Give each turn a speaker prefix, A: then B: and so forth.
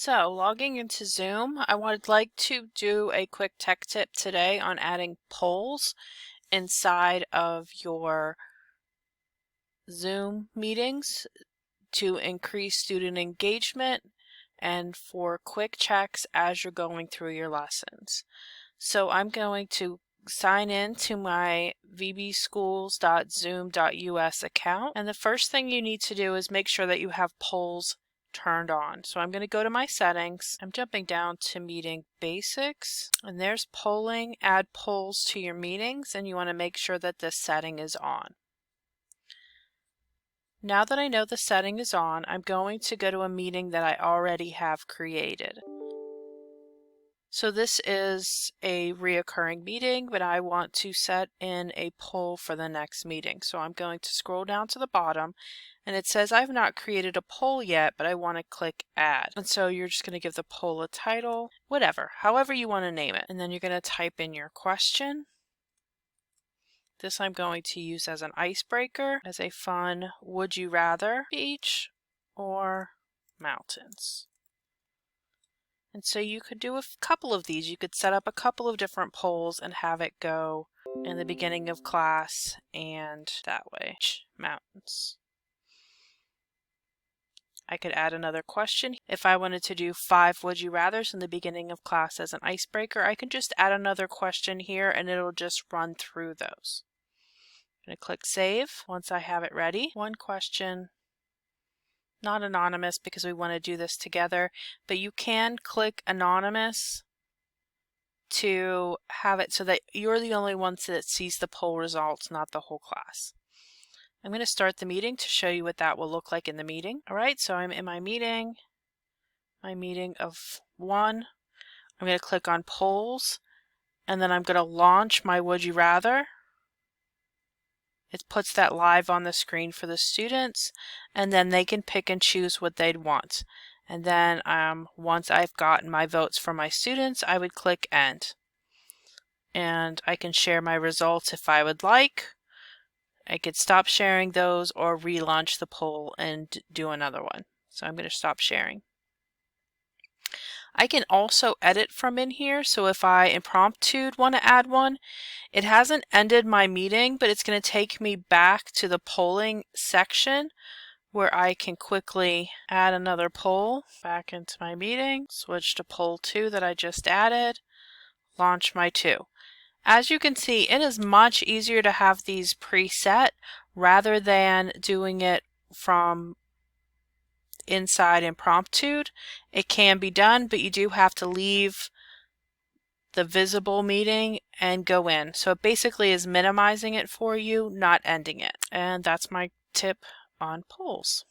A: So, logging into Zoom, I would like to do a quick tech tip today on adding polls inside of your Zoom meetings to increase student engagement and for quick checks as you're going through your lessons. So I'm going to sign in to my vbschools.zoom.us account, and the first thing you need to do is make sure that you have polls turned on. So I'm going to go to my settings. I'm jumping down to meeting basics, and there's polling. Add polls to your meetings, and you want to make sure that this setting is on. Now that I know the setting is on, I'm going to go to a meeting that I already have created. So this is a reoccurring meeting, but I want to set in a poll for the next meeting. So I'm going to scroll down to the bottom, and it says I've not created a poll yet, but I want to click add. And so you're just going to give the poll a title, whatever, however you want to name it. And then you're going to type in your question. This I'm going to use as an icebreaker, as a fun would you rather, beach or mountains. And so you could do a couple of these. You could set up a couple of different polls and have it go in the beginning of class and that way. Mountains. I could add another question. If I wanted to do 5 would you rathers in the beginning of class as an icebreaker, I can just add another question here and it'll just run through those. I'm going to click save once I have it ready. One question. Not anonymous because we want to do this together, but you can click anonymous to have it so that you're the only one that sees the poll results, not the whole class. I'm going to start the meeting to show you what that will look like in the meeting. All right, so I'm in my meeting of 1. I'm going to click on polls, and then I'm going to launch my would you rather. It puts that live on the screen for the students, and then they can pick and choose what they'd want. And then once I've gotten my votes from my students, I would click end. And I can share my results if I would like. I could stop sharing those or relaunch the poll and do another one. So I'm going to stop sharing. I can also edit from in here, so if I impromptu want to add one, it hasn't ended my meeting, but it's going to take me back to the polling section where I can quickly add another poll back into my meeting, switch to poll 2 that I just added, launch my 2. As you can see, it is much easier to have these preset rather than doing it from inside impromptu. It can be done, but you do have to leave the visible meeting and go in. So it basically is minimizing it for you, not ending it. And that's my tip on polls.